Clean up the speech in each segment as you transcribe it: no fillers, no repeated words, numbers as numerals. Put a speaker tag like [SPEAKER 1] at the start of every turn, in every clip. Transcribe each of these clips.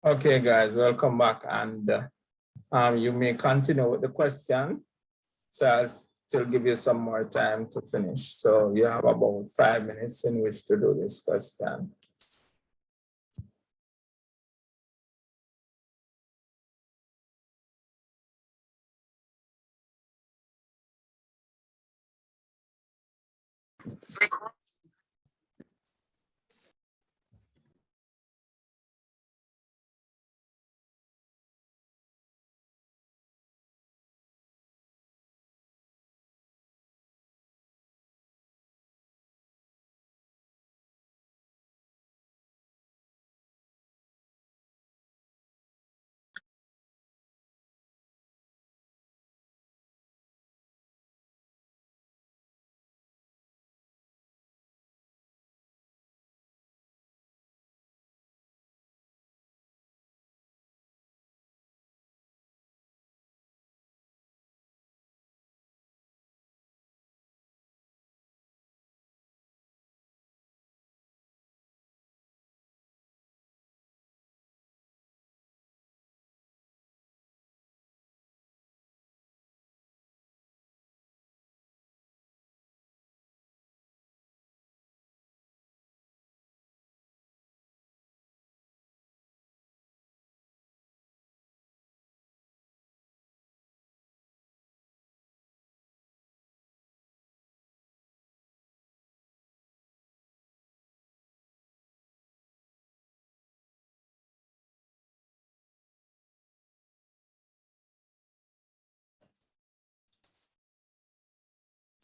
[SPEAKER 1] Okay, guys, welcome back. And you may continue with the question. So I'll still give you some more time to finish. So you have about 5 minutes in which to do this question.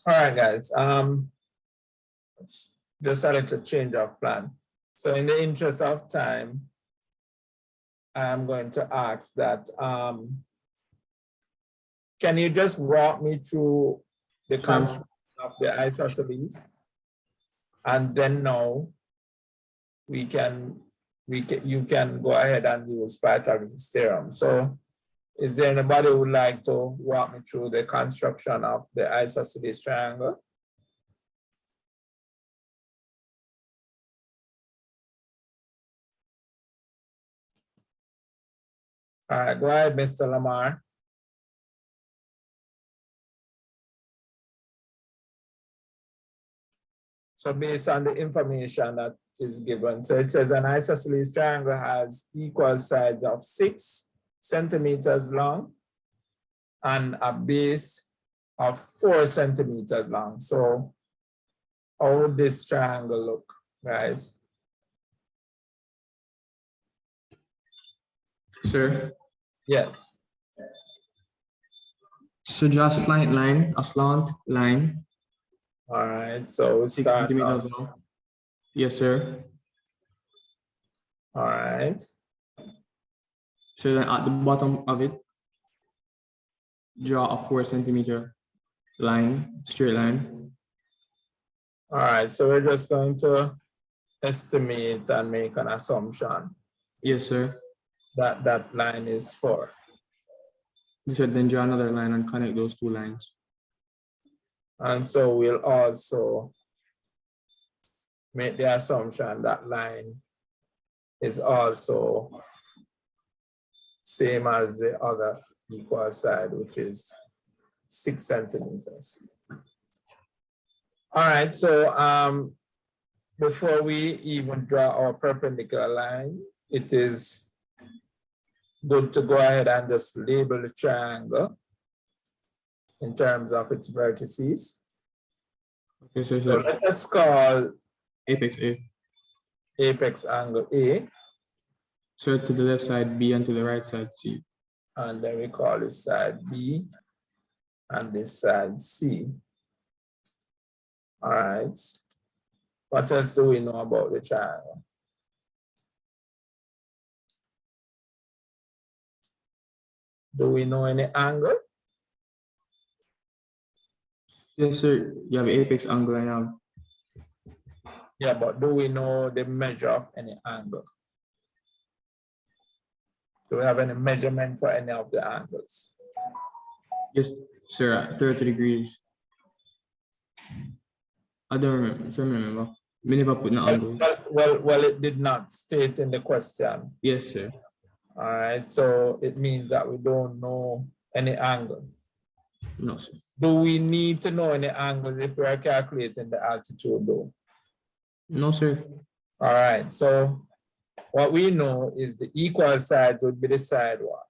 [SPEAKER 1] All right, guys. Just a little change of plan. So in the interest of time, I'm going to ask that, can you just walk me through the construction of the isosceles? And then now you can go ahead and use Pythagoras theorem. So is there anybody who would like to walk me through the construction of the isosceles triangle? All right, go ahead, Mr. Lamar. So based on the information that is given, so it says an isosceles triangle has equal sides of 6 centimeters long and a base of 4 centimeters long. So how would this triangle look, guys?
[SPEAKER 2] Sir?
[SPEAKER 1] Yes.
[SPEAKER 2] So just slant line, a slant line.
[SPEAKER 1] All right, so we
[SPEAKER 2] 6
[SPEAKER 1] start
[SPEAKER 2] centimeters
[SPEAKER 1] off.
[SPEAKER 2] long. Yes, sir.
[SPEAKER 1] All right.
[SPEAKER 2] So then at the bottom of it, draw a 4 centimeter line, straight line.
[SPEAKER 1] All right, so we're just going to estimate and make an assumption
[SPEAKER 2] Yes, sir.
[SPEAKER 1] that that line is 4.
[SPEAKER 2] So then draw another line and connect those 2 lines.
[SPEAKER 1] And so we'll also make the assumption that line is also same as the other equal side, which is 6 centimeters. All right, so before we even draw our perpendicular line, it is good to go ahead and just label the triangle in terms of its vertices.
[SPEAKER 2] Okay, so
[SPEAKER 1] let us call
[SPEAKER 2] apex A.
[SPEAKER 1] Apex angle A.
[SPEAKER 2] So to the left side B and to the right side C.
[SPEAKER 1] And then we call this side B and this side C. All right. What else do we know about the triangle? Do we know any angle?
[SPEAKER 2] Yes, sir. You have apex angle and you have.
[SPEAKER 1] Yeah, but do we know the measure of any angle? Do we have any measurement for any of the angles?
[SPEAKER 2] Yes, sir, at 30 degrees. I don't remember. We never put no angles.
[SPEAKER 1] Well, it did not state in the question.
[SPEAKER 2] Yes, sir.
[SPEAKER 1] All right, so it means that we don't know any angle.
[SPEAKER 2] No, sir.
[SPEAKER 1] Do we need to know any angles if we are calculating the altitude though?
[SPEAKER 2] No, sir.
[SPEAKER 1] All right, so what we know is the equal side would be the side what?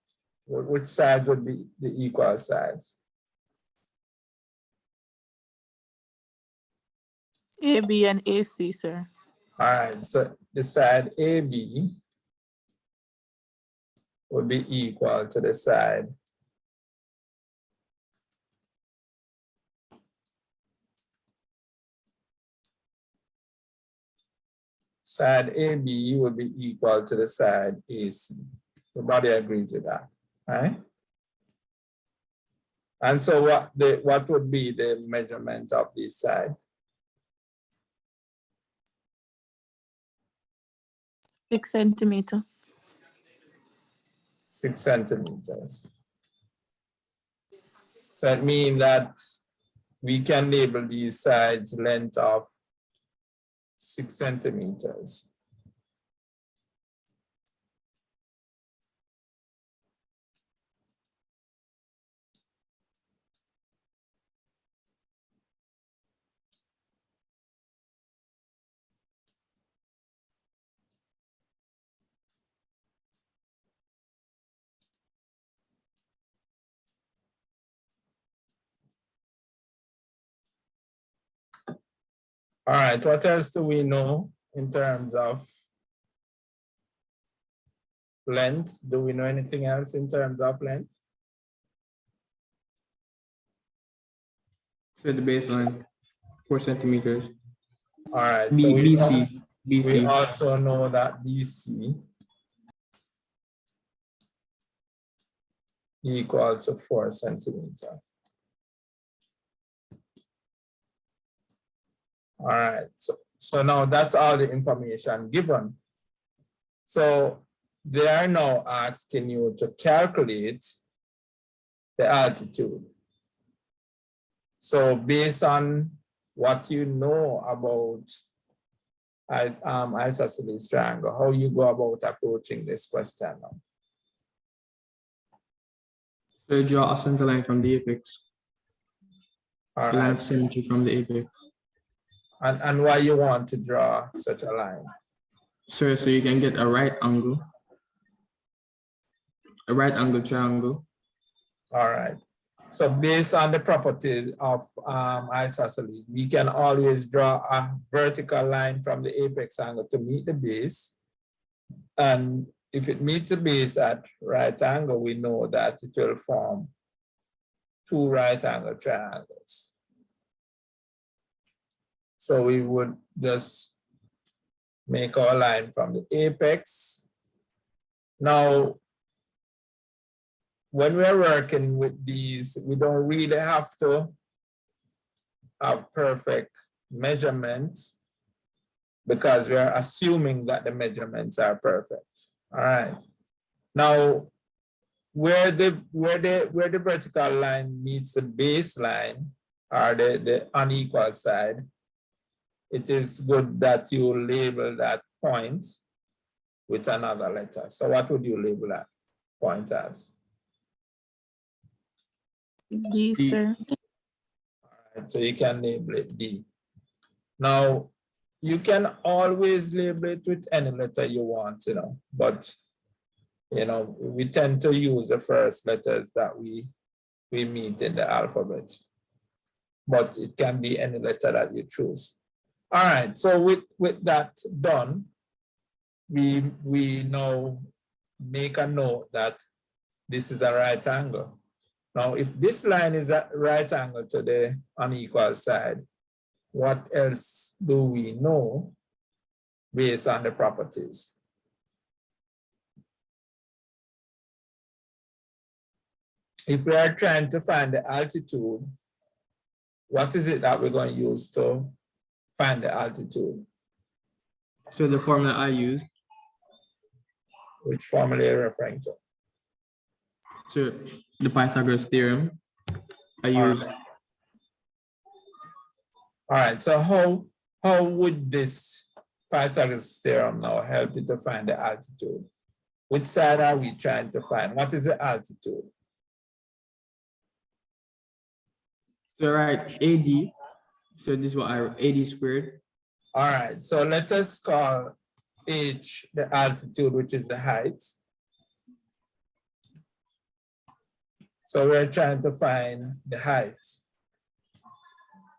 [SPEAKER 1] Which side would be the equal sides?
[SPEAKER 3] AB and AC, sir.
[SPEAKER 1] All right, so the side AB would be equal to the side AB would be equal to the side AC. Everybody agrees with that, right? And so what would be the measurement of this side?
[SPEAKER 3] 6 centimeters.
[SPEAKER 1] 6 centimeters. So that means that we can label these sides length of 6 centimeters. All right, what else do we know in terms of length? Do we know anything else in terms of length?
[SPEAKER 2] So the baseline, 4 centimeters.
[SPEAKER 1] All right, so
[SPEAKER 2] BC.
[SPEAKER 1] we also know that BC equal to 4 centimeters. All right, so now that's all the information given. So they are now asking you to calculate the altitude. So based on what you know about isosceles triangle, how you go about approaching this question now?
[SPEAKER 2] So draw a center line from the apex.
[SPEAKER 1] All
[SPEAKER 2] Line
[SPEAKER 1] right,
[SPEAKER 2] of symmetry from the apex.
[SPEAKER 1] and why you want to draw such a line?
[SPEAKER 2] Sir, so you can get a right angle triangle.
[SPEAKER 1] All right. So based on the properties of isosceles, we can always draw a vertical line from the apex angle to meet the base. And if it meets the base at right angle, we know that it will form two right angle triangles. So we would just make our line from the apex. Now, when we're working with these, we don't really have to have perfect measurements because we're assuming that the measurements are perfect. All right. Now, where the vertical line meets the baseline or the unequal side, it is good that you label that point with another letter. So what would you label that point as?
[SPEAKER 3] D, sir.
[SPEAKER 1] All right, so you can label it D. Now, you can always label it with any letter you want, but we tend to use the first letters that we meet in the alphabet, but it can be any letter that you choose. All right, so with that done, we now make a note that this is a right angle. Now, if this line is at right angle to the unequal side, what else do we know based on the properties? If we are trying to find the altitude, what is it that we're going to use to find the altitude?
[SPEAKER 2] So the formula I used.
[SPEAKER 1] Which formula are you referring to?
[SPEAKER 2] So the Pythagoras Theorem I used.
[SPEAKER 1] All right, so how would this Pythagoras Theorem now help you to find the altitude? which side are we trying to find? What is the altitude?
[SPEAKER 2] So right, AD. So this is what AD squared.
[SPEAKER 1] All right, so let us call H the altitude, which is the height. So we're trying to find the height,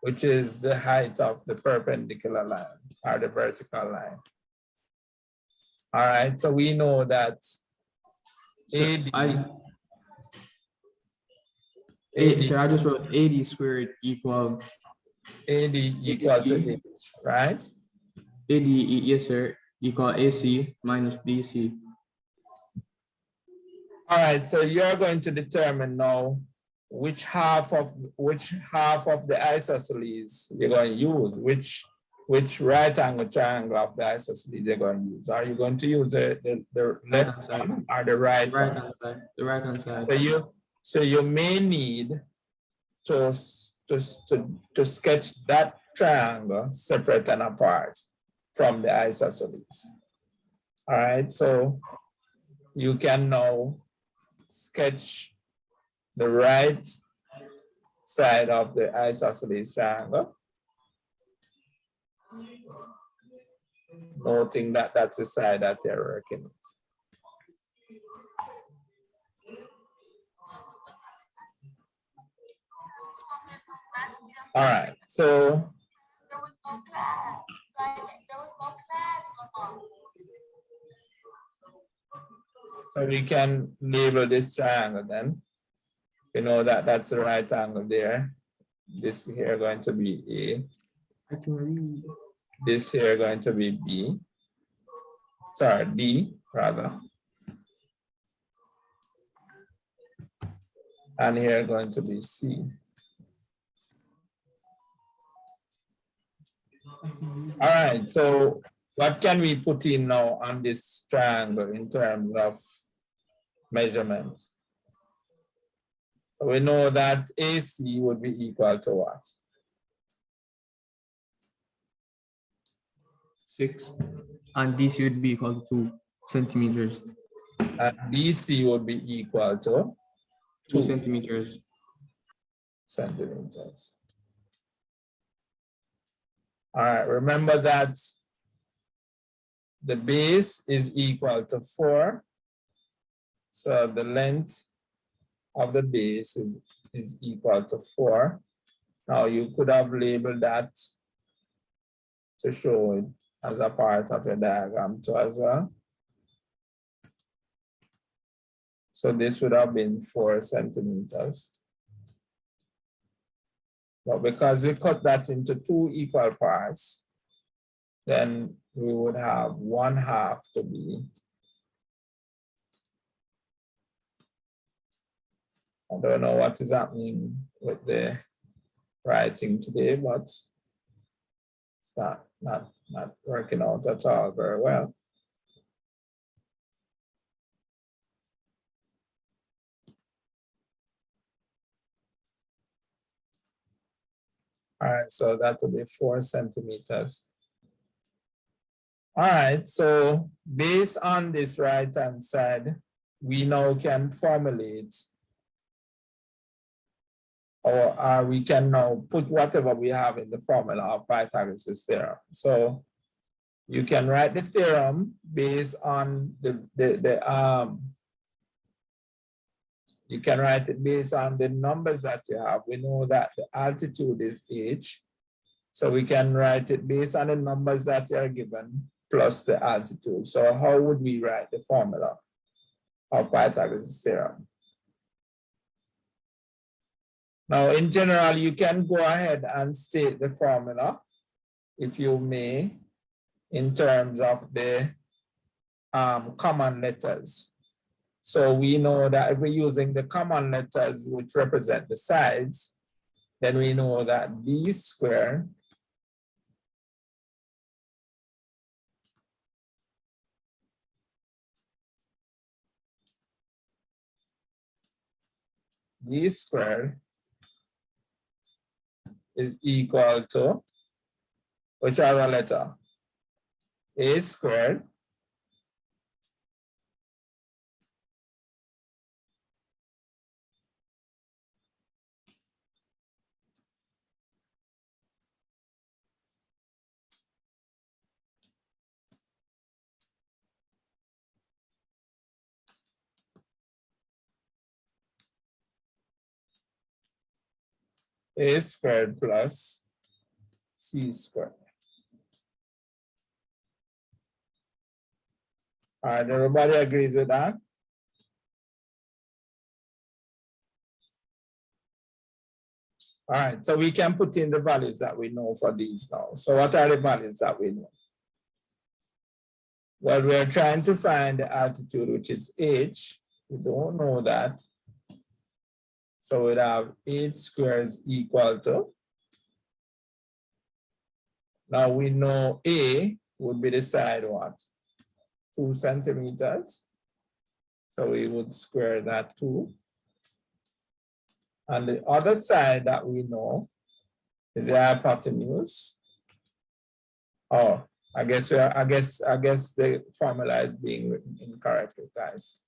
[SPEAKER 1] which is the height of the perpendicular line or the vertical line. All right, so we know that AD,
[SPEAKER 2] So I just wrote AD squared equal
[SPEAKER 1] AD equal to H, right?
[SPEAKER 2] AD, yes sir, equal AC minus DC.
[SPEAKER 1] All right, so you're going to determine now which half of the isosceles you're going to use, which right angle triangle of the isosceles you're going to use. Are you going to use the left
[SPEAKER 2] side
[SPEAKER 1] or the right?
[SPEAKER 2] The right hand side. The right hand side.
[SPEAKER 1] So you may need to sketch that triangle separate and apart from the isosceles. All right, so you can now sketch the right side of the isosceles triangle, noting that that's the side that they're working with. All right, so we can label this triangle then. We know that that's the right angle there. This here going to be A.
[SPEAKER 2] I can read.
[SPEAKER 1] This here going to be B. Sorry, D rather. And here going to be C. All right, so what can we put in now on this triangle in terms of measurements? We know that AC would be equal to what?
[SPEAKER 2] 6. And DC would be equal to 2 centimeters.
[SPEAKER 1] And DC would be equal to
[SPEAKER 2] 2 centimeters.
[SPEAKER 1] Centimeters. All right, remember that the base is equal to 4. So the length of the base is equal to 4. Now you could have labeled that to show it as a part of the diagram too as well. So this would have been 4 centimeters. But because we cut that into 2 equal parts, then we would have 1/2 to be, I don't know what is happening with the writing today, but it's not working out at all very well. All right, so that will be 4 centimeters. All right, so based on this right-hand side, we now can formulate, or we can now put whatever we have in the formula of Pythagoras theorem. So you can write the theorem based on you can write it based on the numbers that you have. We know that the altitude is h, so we can write it based on the numbers that are given plus the altitude. So how would we write the formula of Pythagoras theorem? Now, in general, you can go ahead and state the formula, if you may, in terms of the common letters. So we know that if we're using the common letters which represent the sides, then we know that d squared is equal to which other letter? A squared A squared plus C squared. All right, everybody agrees with that? All right, so we can put in the values that we know for these now. So what are the values that we know? Well, we're trying to find the altitude, which is h. We don't know that. So we'd have h squared is equal to. Now we know A would be the side what? 2 centimeters. So we would square that 2. And the other side that we know is the hypotenuse. Oh, I guess the formula is being written incorrectly, guys.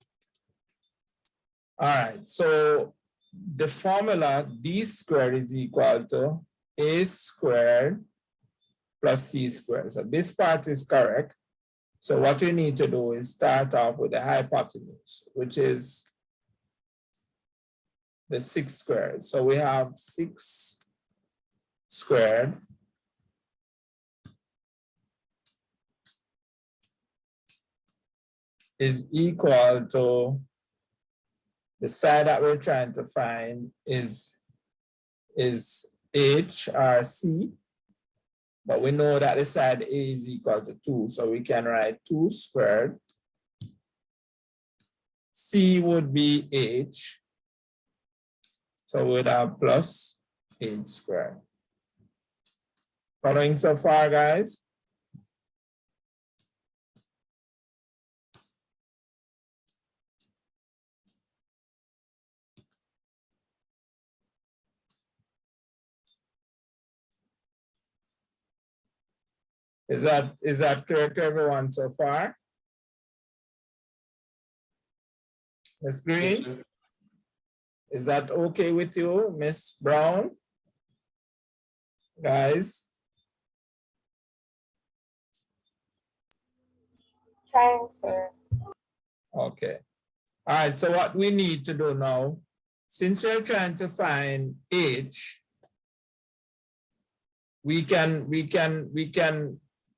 [SPEAKER 1] All right, so the formula d squared is equal to a squared plus c squared. So this part is correct. So what we need to do is start off with the hypotenuse, which is the 6 squared. So we have 6 squared is equal to the side that we're trying to find is h or c, but we know that the side a is equal to 2, so we can write 2 squared. C would be h, so we'd have plus h squared. Following so far, guys? Is that clear to everyone so far? Miss Green? Is that okay with you, Miss Brown? Guys?
[SPEAKER 4] Trying, sir.
[SPEAKER 1] Okay. All right, so what we need to do now, since we're trying to find h, we can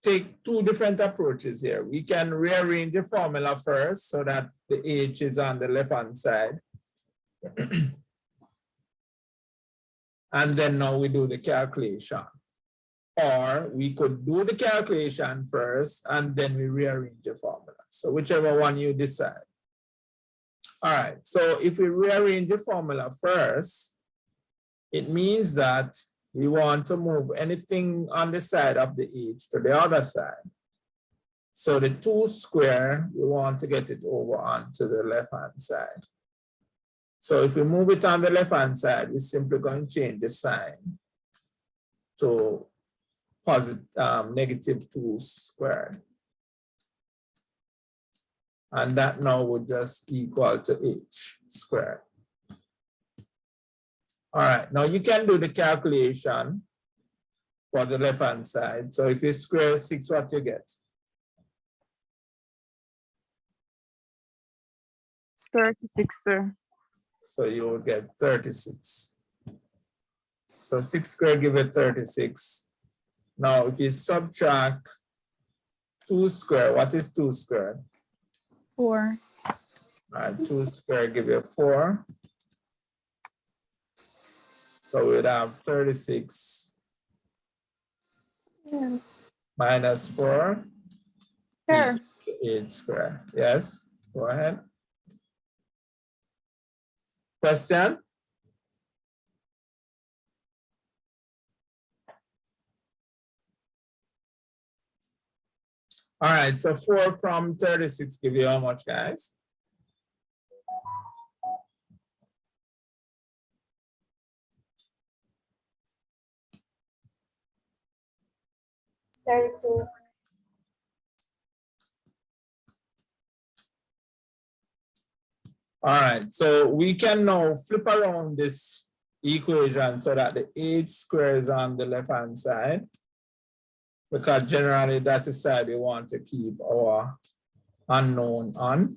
[SPEAKER 1] take 2 different approaches here. We can rearrange the formula first so that the h is on the left-hand side. And then now we do the calculation. Or we could do the calculation first and then we rearrange the formula. So whichever one you decide. All right, so if we rearrange the formula first, it means that we want to move anything on the side of the h to the other side. So the 2 square, we want to get it over onto the left-hand side. So if we move it on the left-hand side, we're simply going to change the sign to negative 2 squared. And that now would just equal to h squared. All right, now you can do the calculation for the left-hand side. So if you square 6, what you get?
[SPEAKER 3] 36, sir.
[SPEAKER 1] So you will get 36. So 6 squared give you 36. Now if you subtract 2 squared, what is 2 squared?
[SPEAKER 3] 4.
[SPEAKER 1] All right, 2 squared give you 4. So we'd have 36
[SPEAKER 3] Yeah.
[SPEAKER 1] minus 4.
[SPEAKER 3] Sir.
[SPEAKER 1] 8 squared. Yes, go ahead. Question? All right, so 4 from 36 give you how much, guys?
[SPEAKER 4] 32.
[SPEAKER 1] All right, so we can now flip around this equation so that the h squared is on the left-hand side, because generally that's the side we want to keep our unknown on.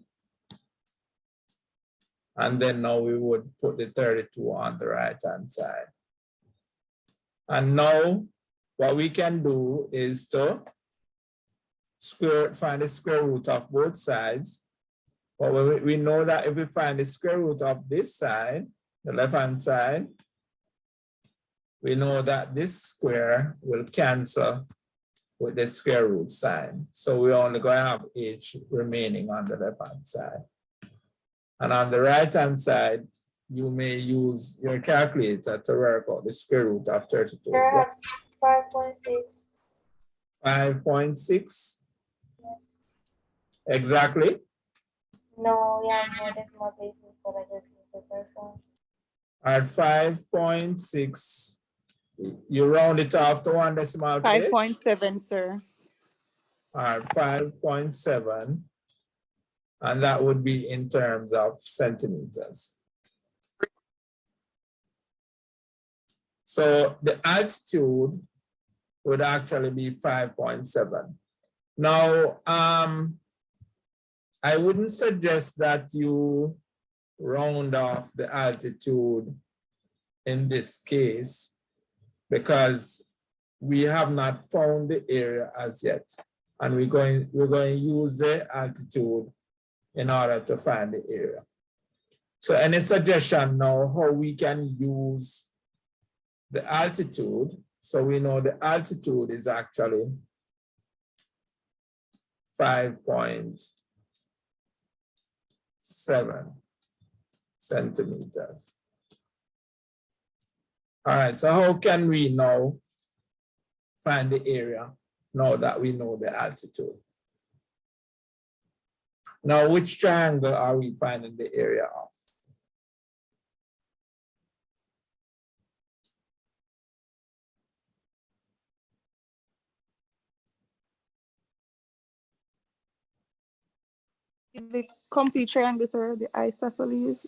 [SPEAKER 1] And then now we would put the 32 on the right-hand side. And now what we can do is to find the square root of both sides. But we know that if we find the square root of this side, the left-hand side, we know that this square will cancel with the square root sign. So we're only going to have h remaining on the left-hand side. And on the right-hand side, you may use your calculator to work out the square root of 32.
[SPEAKER 4] Perhaps 5.6.
[SPEAKER 1] 5.6?
[SPEAKER 4] Yes.
[SPEAKER 1] Exactly?
[SPEAKER 4] No, we have more decimal places, but I just used the first one.
[SPEAKER 1] At 5.6, you round it off to one decimal place?
[SPEAKER 3] 5.7, sir.
[SPEAKER 1] At 5.7, and that would be in terms of centimeters. So the altitude would actually be 5.7. Now, I wouldn't suggest that you round off the altitude in this case because we have not found the area as yet. And we're going to use the altitude in order to find the area. So any suggestion now how we can use the altitude? So we know the altitude is actually 5.7 centimeters. All right, so how can we now find the area now that we know the altitude? Now, which triangle are we finding the area of?
[SPEAKER 3] The complete triangle, sir, the isosceles.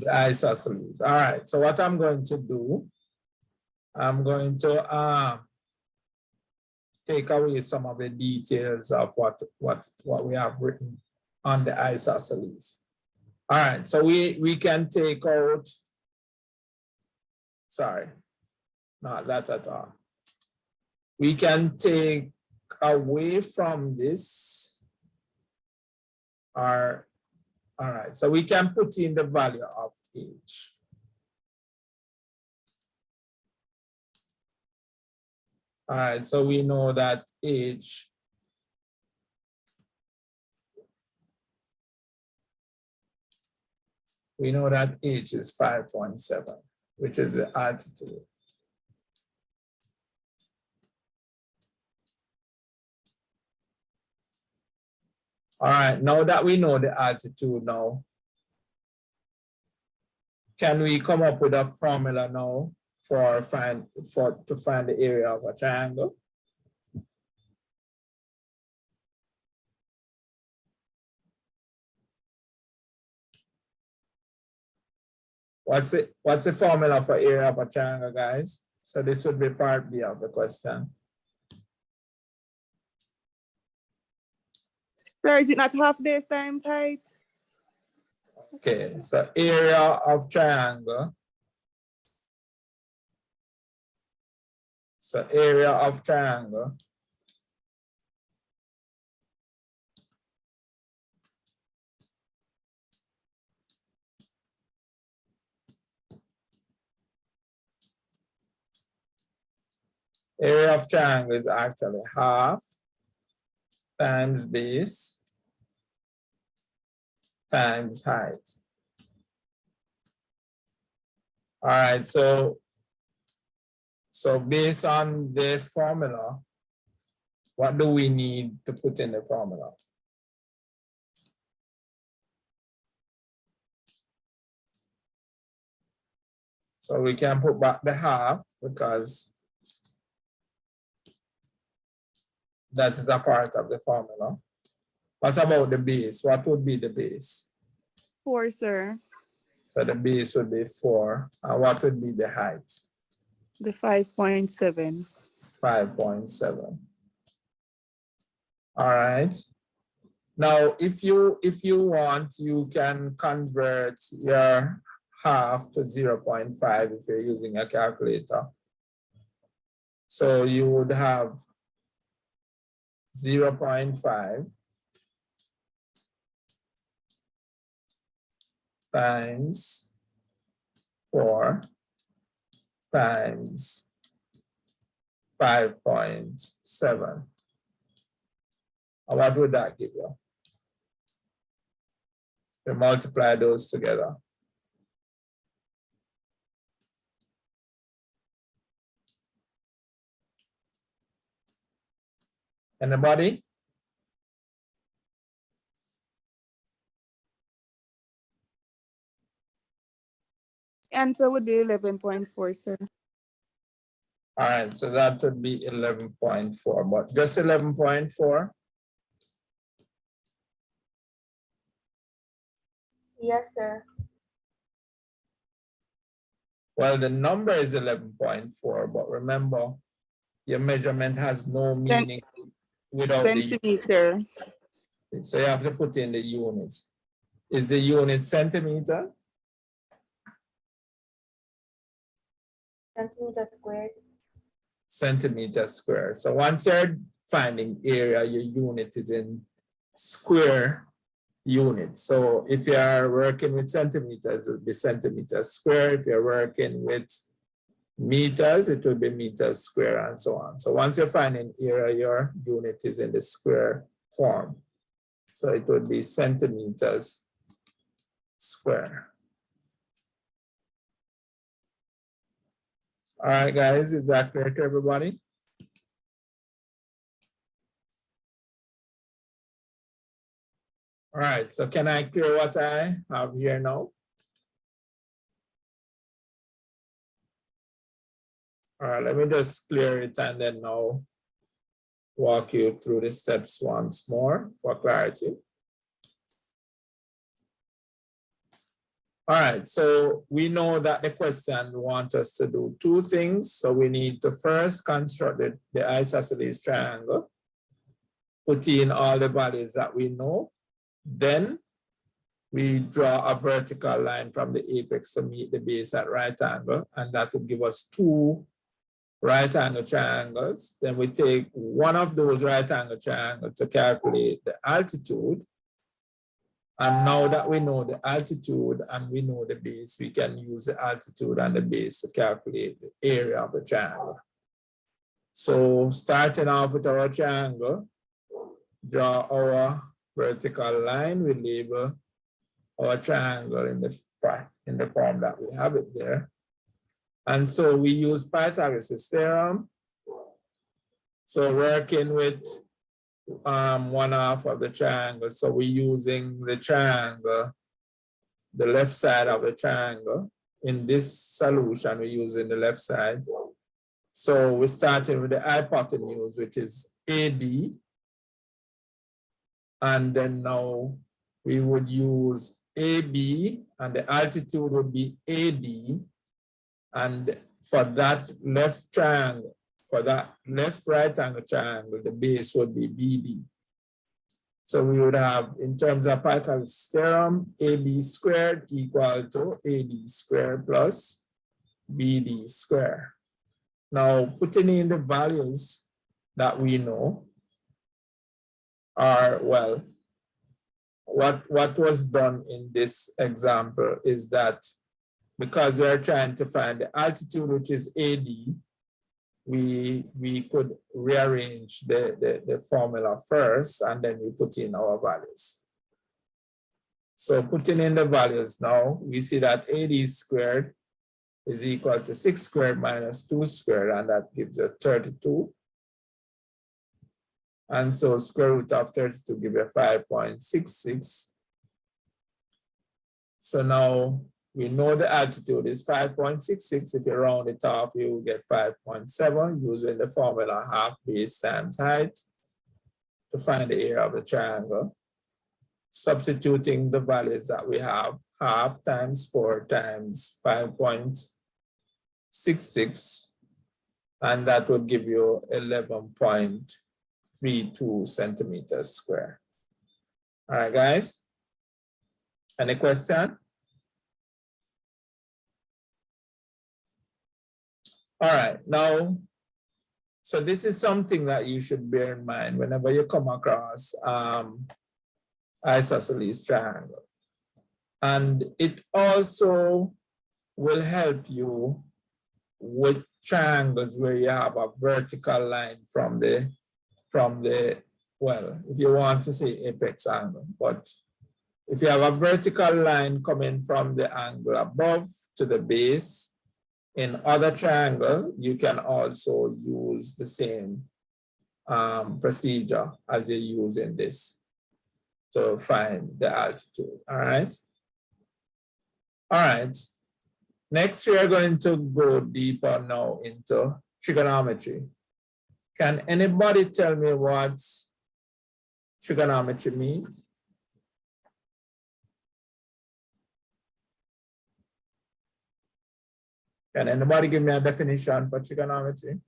[SPEAKER 1] The isosceles. All right, so what I'm going to do, I'm going to take away some of the details of what we have written on the isosceles. All right, so we can take out, sorry, not that at all. We can take away from this, all right, so we can put in the value of h. All right, so we know that h is 5.7, which is the altitude. All right, now that we know the altitude now, can we come up with a formula now to find the area of a triangle? What's the formula for area of a triangle, guys? So this would be part B of the question.
[SPEAKER 3] Sir, is it not half base times height?
[SPEAKER 1] Okay, so area of triangle. So area of triangle. Area of triangle is actually half times base times height. All right, so based on the formula, what do we need to put in the formula? So we can put back the half because that is a part of the formula. What about the base? What would be the base?
[SPEAKER 3] 4, sir.
[SPEAKER 1] So the base would be 4. And what would be the height?
[SPEAKER 3] The 5.7.
[SPEAKER 1] 5.7. All right. Now, if you want, you can convert your half to 0.5 if you're using a calculator. So you would have 0.5 times 4 times 5.7. What would that give you? We multiply those together. Anybody?
[SPEAKER 3] Answer would be 11.4, sir.
[SPEAKER 1] All right, so that would be 11.4, but just 11.4.
[SPEAKER 4] Yes, sir.
[SPEAKER 1] Well, the number is 11.4, but remember, your measurement has no meaning without the
[SPEAKER 3] Centimeter.
[SPEAKER 1] unit. So you have to put in the units. Is the unit centimeter?
[SPEAKER 4] Centimeter squared.
[SPEAKER 1] Centimeter square. So once you're finding area, your unit is in square units. So if you are working with centimeters, it would be centimeters square. If you're working with meters, it will be meters square and so on. So once you find an area, your unit is in the square form. So it would be centimeters square. All right, guys, is that clear to everybody? All right, so can I clear what I have here now? All right, let me just clear it and then now walk you through the steps once more for clarity. All right, so we know that the question wants us to do two things. So we need to first construct the isosceles triangle, put in all the values that we know. Then we draw a vertical line from the apex to meet the base at right angle, and that will give us two right angle triangles. Then we take one of those right angle triangles to calculate the altitude. And now that we know the altitude and we know the base, we can use the altitude and the base to calculate the area of the triangle. So starting off with our triangle, draw our vertical line, we label our triangle in the form that we have it there. And so we use Pythagoras Theorem. So working with 1/2 of the triangle. So we're using the triangle, the left side of the triangle. In this solution, we're using the left side. So we're starting with the hypotenuse, which is AD. And then now we would use AB, and the altitude would be AD. And for that left triangle, for that left right angle triangle, the base would be BD. So we would have, in terms of Pythagoras theorem, AB squared equal to AD squared plus BD squared. Now, putting in the values that we know are, well, what was done in this example is that because we are trying to find the altitude, which is AD, we could rearrange the formula first, and then we put in our values. So putting in the values now, we see that AD squared is equal to 6 squared minus 2 squared, and that gives us 32. And so square root of 32 gives you 5.66. So now we know the altitude is 5.66. If you round it off, you will get 5.7 using the formula half base times height to find the area of the triangle. Substituting the values that we have, half times 4 times 5.66, and that would give you 11.32 centimeters square. All right, guys. Any question? All right, now So this is something that you should bear in mind whenever you come across isosceles triangle. And it also will help you with triangles where you have a vertical line from the, well, if you want to say apex angle, but if you have a vertical line coming from the angle above to the base, in other triangle, you can also use the same procedure as you use in this to find the altitude, all right? All right, next we are going to go deeper now into trigonometry. Can anybody tell me what trigonometry means? Can anybody give me a definition for trigonometry?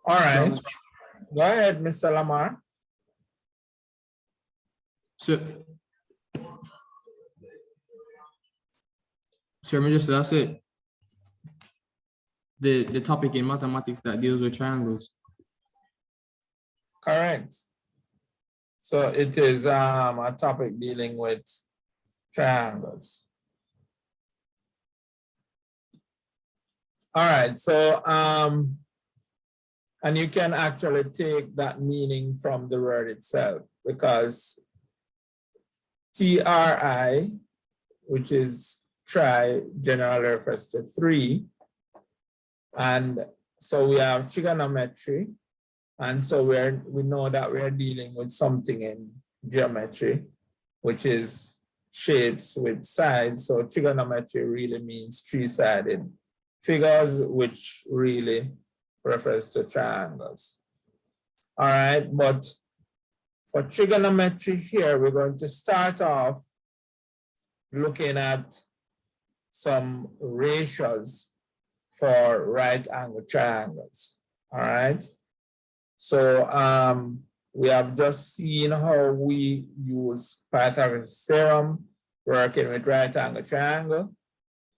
[SPEAKER 1] All right, go ahead, Mr. Lamar.
[SPEAKER 2] So let me just, that's it. The topic in mathematics that deals with triangles.
[SPEAKER 1] Correct. So it is a topic dealing with triangles. All right, so and you can actually take that meaning from the word itself, because TRI, which is tri, generally refers to 3. And so we have trigonometry. And so we know that we're dealing with something in geometry, which is shapes with sides. So trigonometry really means 3-sided figures, which really refers to triangles. All right, but for trigonometry here, we're going to start off looking at some ratios for right angle triangles. All right. So we have just seen how we use Pythagoras Theorem working with right angle triangle.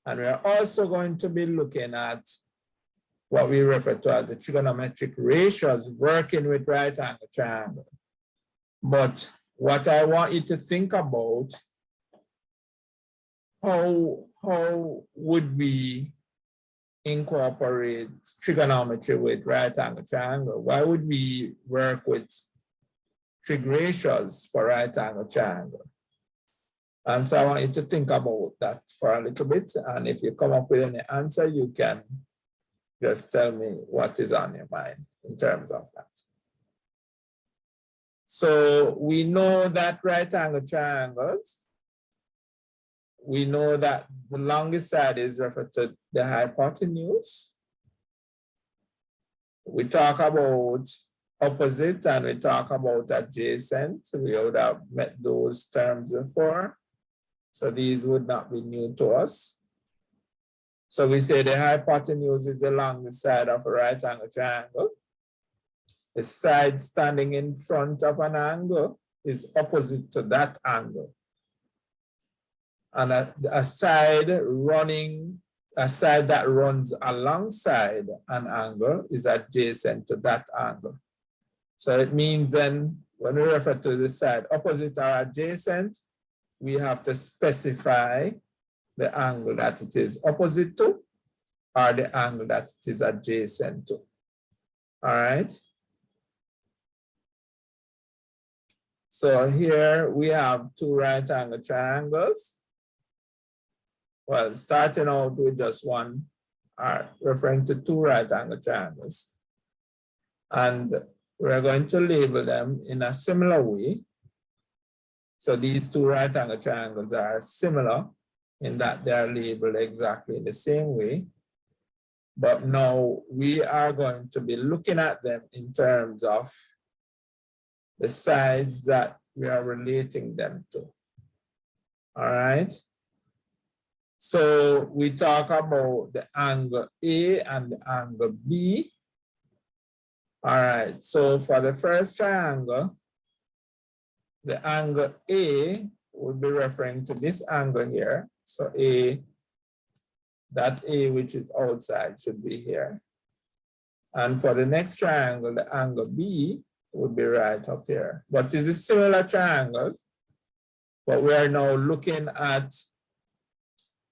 [SPEAKER 1] And we're also going to be looking at what we refer to as the trigonometric ratios working with right angle triangle. But what I want you to think about, how would we incorporate trigonometry with right angle triangle? Why would we work with trig ratios for right angle triangle? And so I want you to think about that for a little bit. And if you come up with any answer, you can just tell me what is on your mind in terms of that. So we know that right angle triangles, we know that the longest side is referred to the hypotenuse. We talk about opposite and we talk about adjacent. We would have met those terms before. So these would not be new to us. So we say the hypotenuse is the longest side of a right angle triangle. The side standing in front of an angle is opposite to that angle. And a side that runs alongside an angle is adjacent to that angle. So it means then when we refer to the side opposite or adjacent, we have to specify the angle that it is opposite to or the angle that it is adjacent to. All right. So here we have two right angle triangles. Well, starting out with just one, referring to two right angle triangles. And we're going to label them in a similar way. So these two right angle triangles are similar in that they are labeled exactly the same way. But now we are going to be looking at them in terms of the sides that we are relating them to. All right. So we talk about the angle A and the angle B. All right, so for the first triangle, the angle A would be referring to this angle here. So A, that A which is outside should be here. And for the next triangle, the angle B would be right up here. But it's a similar triangles, but we are now looking at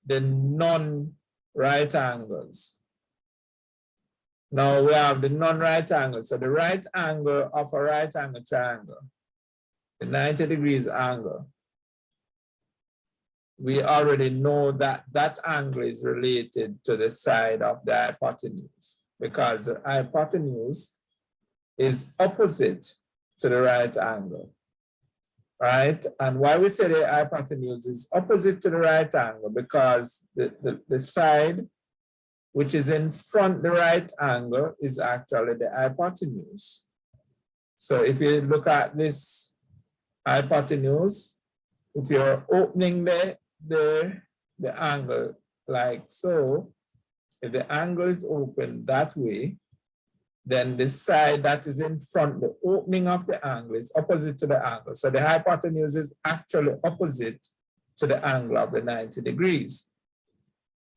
[SPEAKER 1] the non-right angles. Now we have the non-right angle. So the right angle of a right angle triangle, the 90 degrees angle, we already know that that angle is related to the side of the hypotenuse, because the hypotenuse is opposite to the right angle, right? And why we say the hypotenuse is opposite to the right angle, because the side which is in front the right angle is actually the hypotenuse. So if you look at this hypotenuse, if you're opening the angle like so, if the angle is open that way, then the side that is in front, the opening of the angle is opposite to the angle. So the hypotenuse is actually opposite to the angle of the 90 degrees.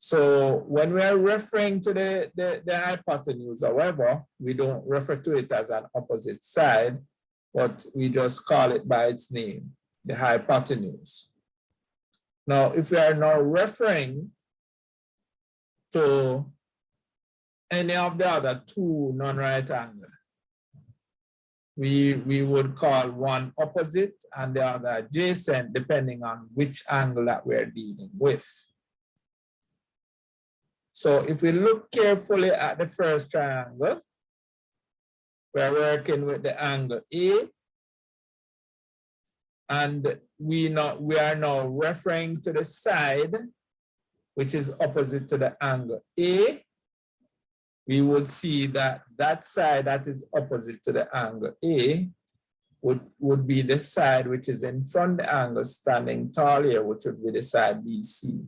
[SPEAKER 1] So when we are referring to the hypotenuse, however, we don't refer to it as an opposite side, but we just call it by its name, the hypotenuse. Now, if we are now referring to any of the other two non-right angles, we would call one opposite and the other adjacent, depending on which angle that we're dealing with. So if we look carefully at the first triangle, we're working with the angle A, and we are now referring to the side which is opposite to the angle A. We would see that that side that is opposite to the angle A would be the side which is in front of the angle standing tall here, which would be the side BC.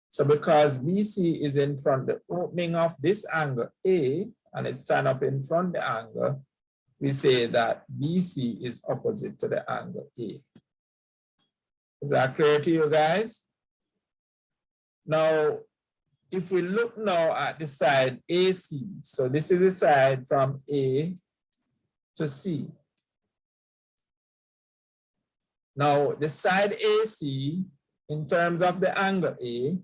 [SPEAKER 1] So because BC is in front, the opening of this angle A, and it stand up in front of the angle, we say that BC is opposite to the angle A. Is that clear to you guys? Now, if we look now at the side AC, so this is the side from A to C. Now, the side AC, in terms of the angle A,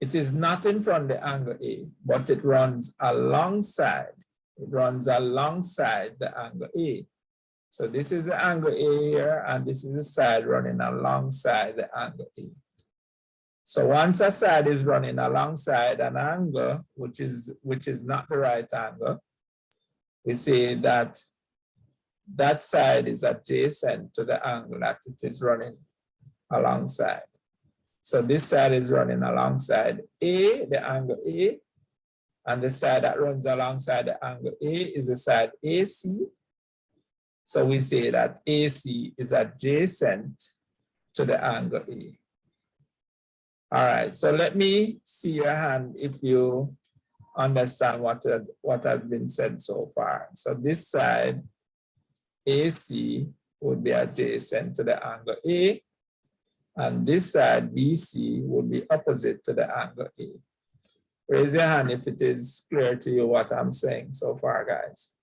[SPEAKER 1] it is not in front of the angle A, but it runs alongside. It runs alongside the angle A. So this is the angle A here, and this is the side running alongside the angle A. So once a side is running alongside an angle, which is not the right angle, we say that that side is adjacent to the angle that it is running alongside. So this side is running alongside A, the angle A, and the side that runs alongside the angle A is the side AC. So we say that AC is adjacent to the angle A. All right, so let me see your hand if you understand what has been said so far. So this side, AC, would be adjacent to the angle A, and this side, BC, would be opposite to the angle A. Raise your hand if it is clear to you what I'm saying so far, guys.